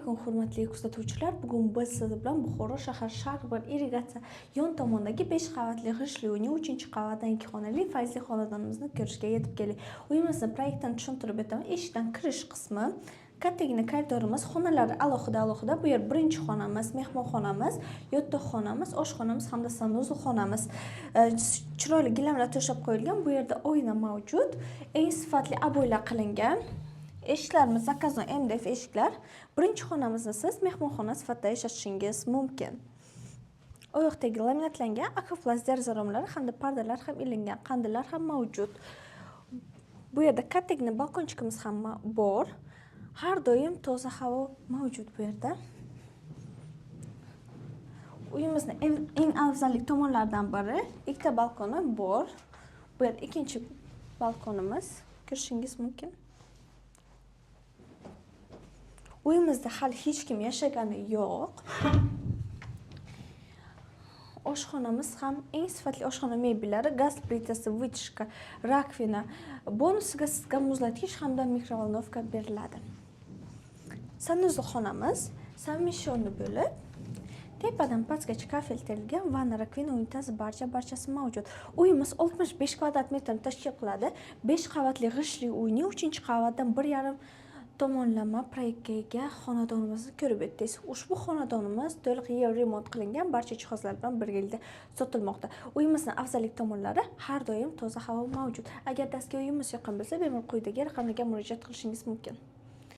kun hurmatli kuzatuvchilar, bugun biz siz bilan Buxoro shahar Sharq bir irrigatsiya yon tomondagi 5 qavatli g'ishtli uyning 3-qavatdan 2 xonali fayzli xonadonimizni ko'rishga yetib keldik. Uyimizni proyektdan tushuntirib o'taman. Eshikdan kirish qismi, kattagina koridorimiz, xonalari alohida. Bu yer birinchi xonamiz, mehmonxonamiz, yotoqxonamiz, oshxonamiz hamda sanuzel xonamiz. Chiroyli gilamlar to'shab qo'yilgan. Bu yerda oyna mavjud. Eng sifatli aboylar qilingan. Eshiklarimiz zakazon MDF eshiklar. Birinchi xonamizni siz mehmonxona sifatida yashashingiz mumkin. Oyoqdagi laminatlangan akoplast deraza romlari hamda pardalar ham ilingan, qandillar ham mavjud. Bu yerda kattagina balkonchikimiz ham bor. Har doim toza havo mavjud bu yerda. Uyimizning eng afzallik tomonlaridan biri ikkita balkoni bor. Bu yer ikkinchi balkonimiz. Kirishingiz mumkin. Uyimizda hali hech kim yashagani yo'q. Oshxonamiz ham eng sifatli oshxona mebellari, gaz plitasi, vытяжка, rakvina. Bonusiga sizga muzlatgich hamda mikrovolnovka beriladi. Sanuzel xonamiz samishonni bo'lib, tepadan pastgacha kafelterilgan vanna, rakvina, unitazi barchasi mavjud. Uyimiz 65 kvadrat metrni tashkil qiladi. 5 qavatli g'ishtli uyning 3-qavatdan 1,5 tomonlama proyektga ega xonadonimizni ko'rib o'tdingiz. Ushbu xonadonimiz to'liq remont qilingan, barcha jihozlar bilan birgalikda sotilmoqda. Uyimizning afzallik tomonlari har doim toza havo mavjud. Agar sizga uyimiz yoqqan bo'lsa, bemalol quyidagi raqamlarga murojaat qilishingiz mumkin.